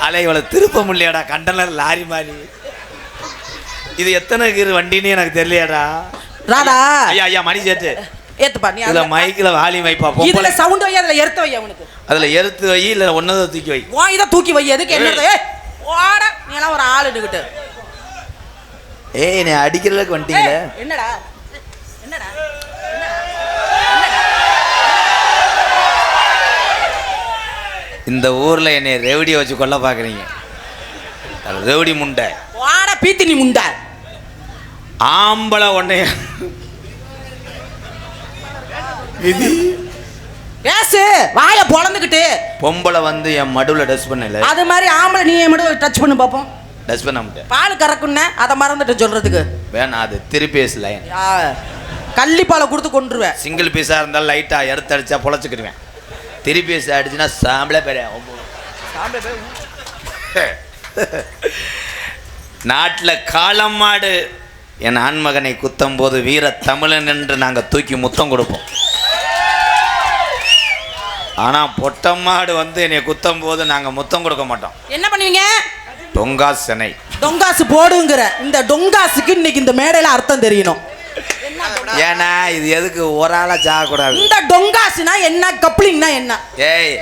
அலை இவளை திருப்ப முடியாடா, கண்டனர் லாரி மாதிரி. இது எத்தனை கீர் வண்டின்னு எனக்கு தெரியலையாடா. ராதா ஐயா ஐயா மணி சேட்டு ஏத்துப்பா. நீ இதுல மைக்ல வாலி வைப்பா. இதுல சவுண்ட் வை, அதுல எர்த்த வை. அவனுக்கு அதுல எருத்து வை, இல்ல ஒன்னதை தூக்கி வை. ஓ இத தூக்கி வை. எதுக்கு என்னது? ஓட நீ எல்லாம் ஒரு ஆளு நிக்கிட்டு. ஏய் நீ அடிக்கிறதுக்கு வந்துட்டீங்களே. என்னடா என்னடா இந்த ஊர்ல என்னை ரெவடியை வச்சு கொல்ல பாக்குறீங்க. ரெவடி முண்டை ஓட பீத்தி நீ முண்டை ஆம்பளை ஒன்னைய விதி ஏசு வாயை பொளந்துக்கிட்டு. பொம்பளை வந்து என் மடுவுல டச் பண்ணல. அது மாதிரி ஆம்பளை நீ என் மடுவுல டச் பண்ணு பாப்போம். டச் பண்ண மாட்டேன். பால் கறக்குன்னு அதை மறந்துட்டு சொல்றதுக்கு வேணா, அது திருப்பேஸ் லைன். கள்ளிப்பாலை கொடுத்து கொண்டுருவேன். சிங்கிள் பீஸா இருந்தாலும் லைட்டா எடுத்து அடிச்சா பொழைச்சிக்கிடுவேன். திருப்பேஸ் அடிச்சுன்னா சாம்பளே பெரிய. நாட்டில் காளம் மாடு என் ஆண்மகனை குத்தும் போது வீர தமிழன் என்று நாங்கள் தூக்கி முத்தம் கொடுப்போம். ஆனா பொட்டம்மாடு வந்து என்னை குத்தும் போது நாங்க முத்தம் கொடுக்க மாட்டோம். என்ன பண்ணுவீங்க? டொங்காசு சென்னை டொங்காசு போடுங்கிற. இந்த டொங்காசுக்கு இன்னைக்கு இந்த மேடையில அர்த்தம் தெரியணும். ஏன்னா இது எதுக்கு ஒரு ஆளா சாக கூடாது. இந்த டொங்காசுனா என்ன, கப்ளிங்னா என்ன? ஏய்